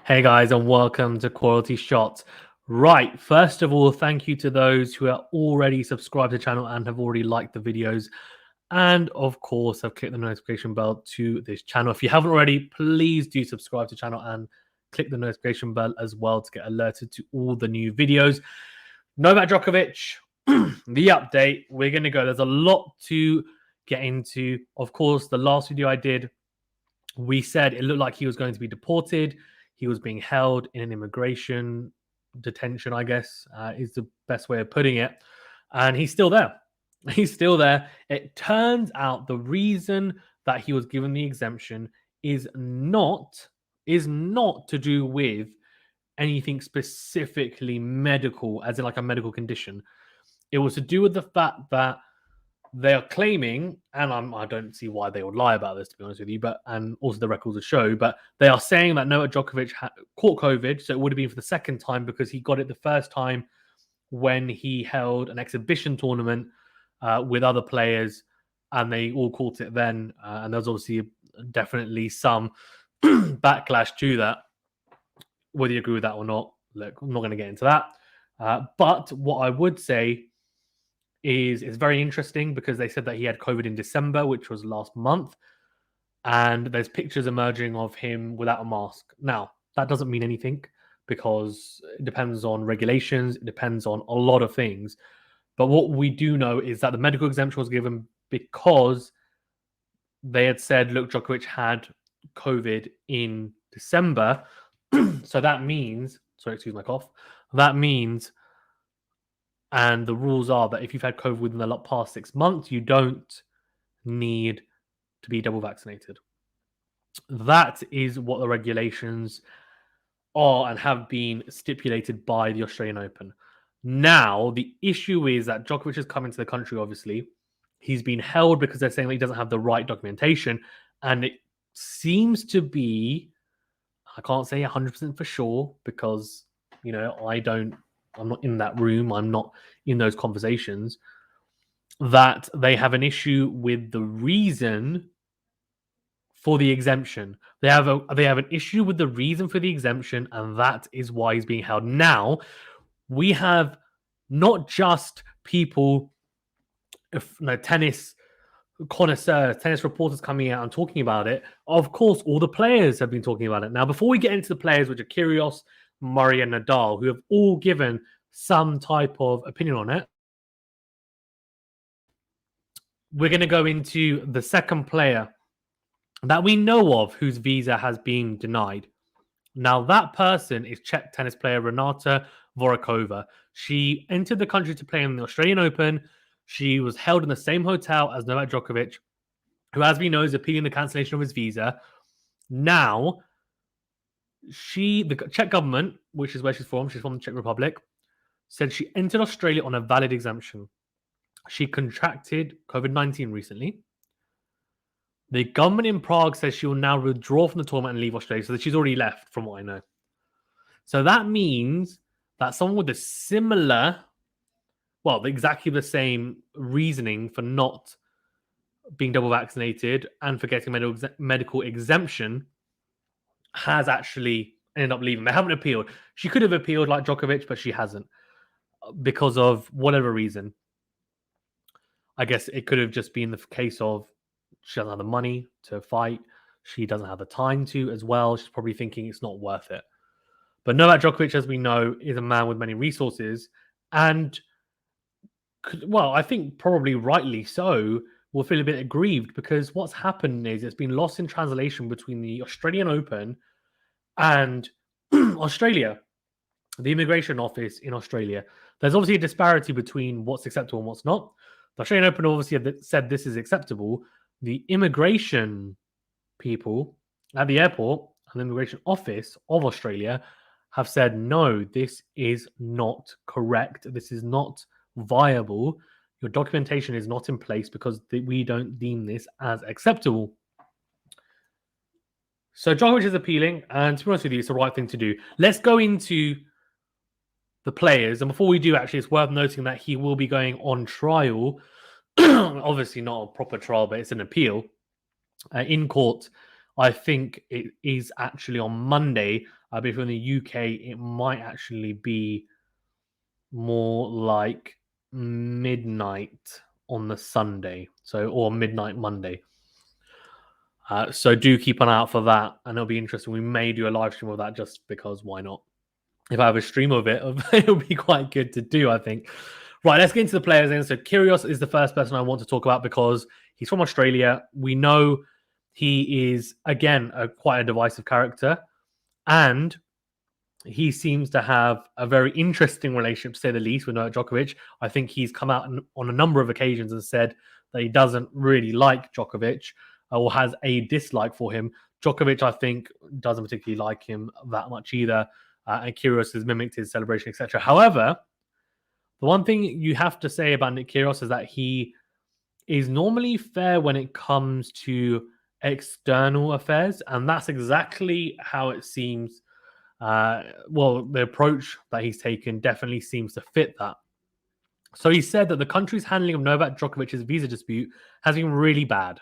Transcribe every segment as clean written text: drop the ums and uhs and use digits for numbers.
Hey guys, and welcome to Quality Shots. Right, first of all, thank you to those who are already subscribed to the channel and have already liked the videos. And of course, have clicked the notification bell to this channel. If you haven't already, please do subscribe to the channel and click the notification bell as well to get alerted to all the new videos. Novak Djokovic, the update. We're going to go. There's a lot to get into. Of course, the last video I did, we said it looked like he was going to be deported. He was being held in an immigration detention, I guess, is the best way of putting it. And he's still there. He's still there. It turns out the reason that he was given the exemption is not to do with anything specifically medical, as in like a medical condition. It was to do with the fact that they are claiming, and I don't see why they would lie about this, to be honest with you, and also the records will show, but they are saying that Novak Djokovic caught COVID, so it would have been for the second time because he got it the first time when he held an exhibition tournament with other players, and they all caught it then, and there's obviously definitely some backlash to that, whether you agree with that or not. Look, I'm not going to get into that, but what I would say is very interesting because they said that he had COVID in December, which was last month, and there's pictures emerging of him without a mask. Now, that doesn't mean anything because it depends on regulations, it depends on a lot of things. But what we do know is that the medical exemption was given because they had said, look, Djokovic had COVID in December. So that means, sorry, excuse my cough, that means, and the rules are that if you've had COVID within the past 6 months, you don't need to be double vaccinated. That is what the regulations are and have been stipulated by the Australian Open. Now, the issue is that Djokovic has come into the country, obviously. He's been held because they're saying that he doesn't have the right documentation. And it seems to be, I can't say 100% for sure because, I'm not in that room. I'm not in those conversations. That they have an issue with the reason for the exemption. They have an issue with the reason for the exemption, and that is why he's being held. Now, we have not just people, tennis connoisseurs, tennis reporters coming out and talking about it. Of course, all the players have been talking about it. Now, before we get into the players, which are Kyrgios, Murray, and Nadal, who have all given some type of opinion on it, we're going to go into the second player that we know of whose visa has been denied. Now, that person is Czech tennis player Renata Vorokova. She entered the country to play in the Australian Open. She was held in the same hotel as Novak Djokovic, who, as we know, is appealing the cancellation of his visa. Now, the Czech government, which is where she's from the Czech Republic, said she entered Australia on a valid exemption. She contracted COVID-19 recently. The government in Prague says she will now withdraw from the tournament and leave Australia, so that she's already left, from what I know. So that means that someone with a similar, exactly the same reasoning for not being double vaccinated and for getting medical exemption has actually ended up leaving. They haven't appealed. She could have appealed like Djokovic, but she hasn't because of whatever reason. I guess it could have just been the case of she doesn't have the money to fight. She doesn't have the time to as well. She's probably thinking it's not worth it. But Novak Djokovic, as we know, is a man with many resources. And, I think probably rightly so, will feel a bit aggrieved because what's happened is it's been lost in translation between the Australian Open and Australia, the immigration office in Australia. There's obviously a disparity between what's acceptable and what's not. The Australian Open obviously said this is acceptable. The immigration people at the airport and the immigration office of Australia have said, no, this is not correct. This is not viable. Your documentation is not in place because we don't deem this as acceptable. So Djokovic is appealing, and to be honest with you, it's the right thing to do. Let's go into the players. And before we do, actually, it's worth noting that he will be going on trial. Obviously not a proper trial, but it's an appeal in court I think it is actually on Monday. But if you're in the UK, it might actually be more like midnight on the Sunday, or midnight Monday. So do keep an eye out for that, and it'll be interesting. We may do a live stream of that just because why not? If I have a stream of it, it'll be quite good to do, I think. Right, let's get into the players then. So Kyrgios is the first person I want to talk about because he's from Australia. We know he is, again, quite a divisive character. And he seems to have a very interesting relationship, to say the least, with Novak Djokovic. I think he's come out on a number of occasions and said that he doesn't really like Djokovic or has a dislike for him. Djokovic, I think, doesn't particularly like him that much either. And Kyrgios has mimicked his celebration, etc. However, the one thing you have to say about Nick Kyrgios is that he is normally fair when it comes to external affairs, and that's exactly how it seems. The approach that he's taken definitely seems to fit that. So he said that the country's handling of Novak Djokovic's visa dispute has been really bad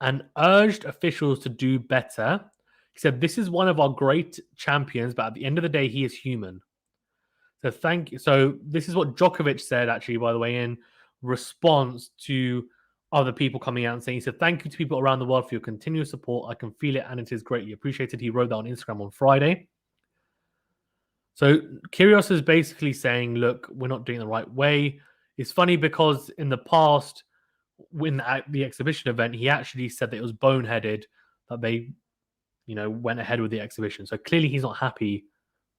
and urged officials to do better. He said, "This is one of our great champions, but at the end of the day, he is human." So thank you. So this is what Djokovic said, actually, by the way, in response to other people coming out and saying, he said, "Thank you to people around the world for your continuous support. I can feel it and it is greatly appreciated." He wrote that on Instagram on Friday. So Kyrgios is basically saying, look, we're not doing it the right way. It's funny because in the past, when at the exhibition event, he actually said that it was boneheaded that they, went ahead with the exhibition. So clearly he's not happy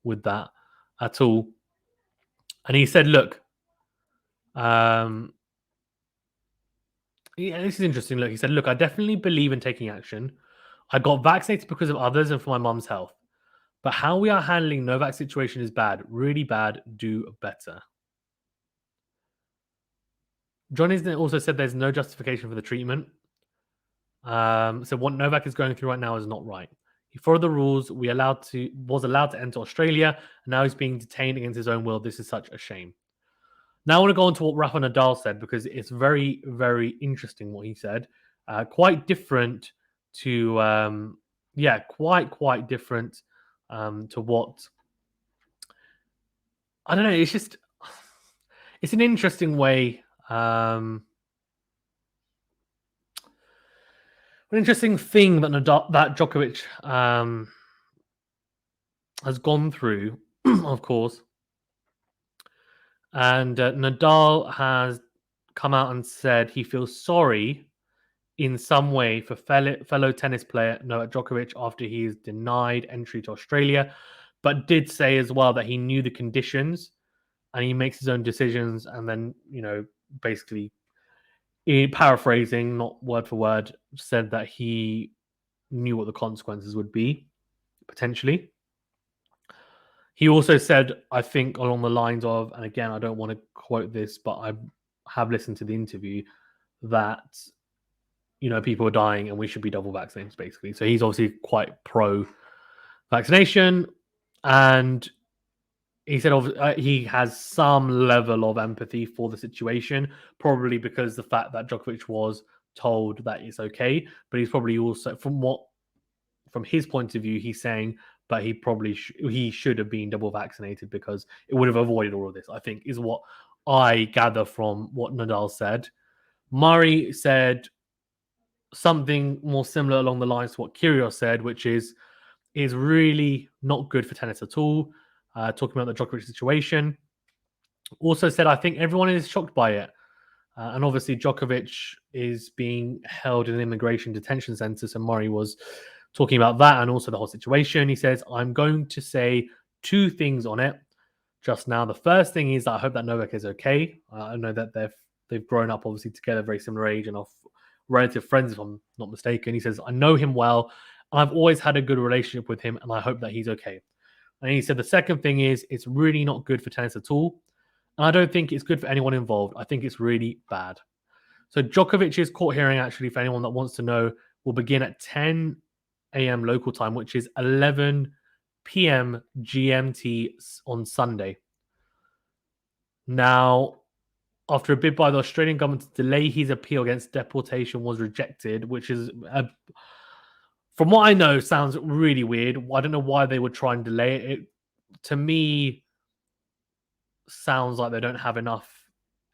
with that at all. And he said, look, this is interesting. Look, he said, look, I definitely believe in taking action. I got vaccinated because of others and for my mom's health. But how we are handling Novak's situation is bad, really bad. Do better. John Isner also said there's no justification for the treatment. So what Novak is going through right now is not right. He followed the rules. Was allowed to enter Australia, and now he's being detained against his own will. This is such a shame. Now I want to go on to what Rafa Nadal said because it's very, very interesting what he said. Quite different to, quite different to what. I don't know. It's an interesting way. An interesting thing that Djokovic has gone through, of course. And Nadal has come out and said he feels sorry in some way for fellow tennis player Novak Djokovic after he is denied entry to Australia, but did say as well that he knew the conditions and he makes his own decisions. And then, basically, paraphrasing, not word for word, said that he knew what the consequences would be, potentially. He also said, I think, along the lines of, and again, I don't want to quote this, but I have listened to the interview, that, people are dying and we should be double vaccinated, basically. So he's obviously quite pro vaccination. And he said he has some level of empathy for the situation, probably because the fact that Djokovic was told that it's okay. But he's probably also, from his point of view, he's saying, but he probably he should have been double vaccinated because it would have avoided all of this, I think, is what I gather from what Nadal said. Murray said something more similar along the lines to what Kyrgios said, which is really not good for tennis at all. Talking about the Djokovic situation. Also said, I think everyone is shocked by it. And obviously, Djokovic is being held in an immigration detention center. So Murray was talking about that and also the whole situation. He says, I'm going to say two things on it just now. The first thing is that I hope that Novak is okay. I know that they've grown up obviously together, very similar age, and are relative friends, if I'm not mistaken. He says, I know him well. I've always had a good relationship with him, and I hope that he's okay. And he said the second thing is it's really not good for tennis at all. And I don't think it's good for anyone involved. I think it's really bad. So Djokovic's court hearing, actually, for anyone that wants to know, will begin at 10 a.m. local time, which is 11 p.m. GMT on Sunday. Now, after a bid by the Australian government to delay his appeal against deportation was rejected, which is from what I know, sounds really weird. I don't know why they would try and delay it. It to me sounds like they don't have enough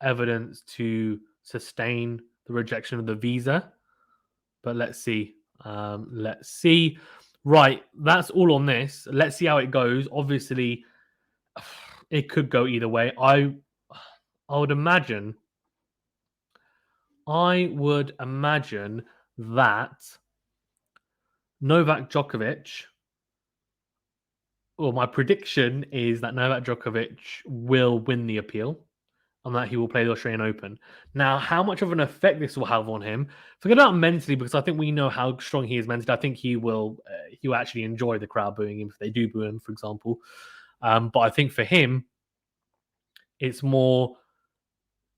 evidence to sustain the rejection of the visa. But let's see. Let's see. Right, that's all on this. Let's see how it goes. Obviously, it could go either way. I would imagine. I would imagine that Novak Djokovic, well, my prediction is that Novak Djokovic will win the appeal and that he will play the Australian Open. Now, how much of an effect this will have on him, forget about mentally, because I think we know how strong he is mentally. I think he will actually enjoy the crowd booing him if they do boo him, for example. But I think for him, it's more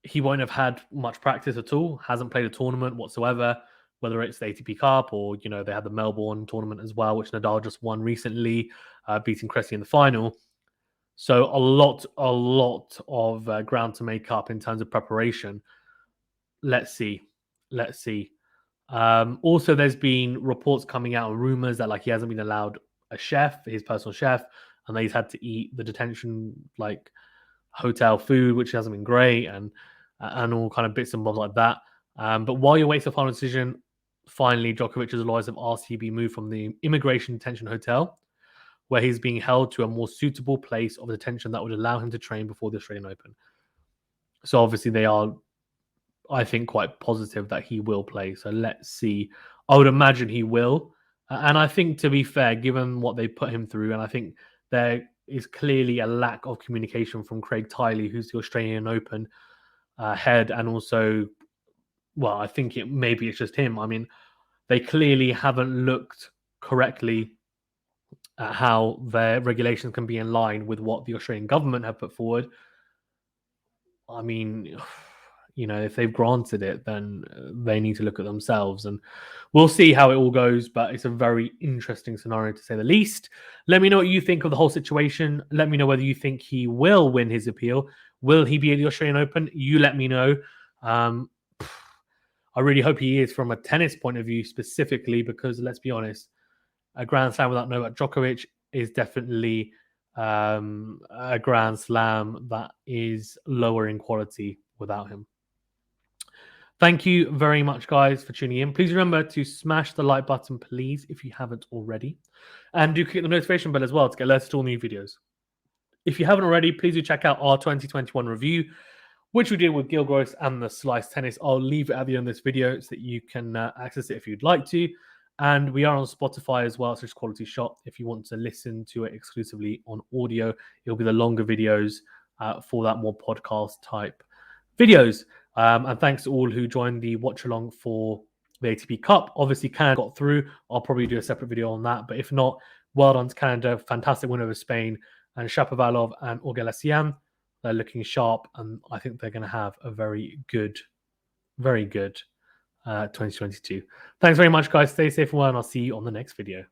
he won't have had much practice at all, hasn't played a tournament whatsoever, whether it's the ATP Cup or, they had the Melbourne tournament as well, which Nadal just won recently, beating Cressy in the final. So a lot of ground to make up in terms of preparation. Let's see. Also, there's been reports coming out and rumors that he hasn't been allowed a chef, his personal chef, and that he's had to eat the detention hotel food, which hasn't been great, and all kind of bits and bobs like that. But while you're waiting for the final decision, finally, Djokovic's lawyers have asked he be moved from the immigration detention hotel, where he's being held, to a more suitable place of detention that would allow him to train before the Australian Open. So obviously they are, I think, quite positive that he will play. So let's see. I would imagine he will. And I think, to be fair, given what they put him through, and I think there is clearly a lack of communication from Craig Tiley, who's the Australian Open head, and also, well, I think maybe it's just him. I mean, they clearly haven't looked correctly at how their regulations can be in line with what the Australian government have put forward. I mean, if they've granted it, then they need to look at themselves, and we'll see how it all goes. But it's a very interesting scenario, to say the least. Let me know what you think of the whole situation. Let me know whether you think he will win his appeal. Will he be at the Australian Open? You let me know. I really hope he is, from a tennis point of view specifically, because let's be honest, a Grand Slam without Novak Djokovic is definitely a Grand Slam that is lower in quality without him. Thank you very much, guys, for tuning in. Please remember to smash the like button, please, if you haven't already. And do click the notification bell as well to get alerted to all new videos. If you haven't already, please do check out our 2021 review, which we did with Kyrgios and the Slice Tennis. I'll leave it at the end of this video so that you can access it if you'd like to. And we are on Spotify as well, so it's Quality Shot. If you want to listen to it exclusively on audio, it'll be the longer videos for that more podcast type videos. And thanks to all who joined the watch along for the ATP Cup. Obviously, Canada got through. I'll probably do a separate video on that. But if not, well done to Canada. Fantastic win over Spain. And Shapovalov and Orgelasian, they're looking sharp. And I think they're going to have a very good 2022. Thanks very much, guys. Stay safe and well, and I'll see you on the next video.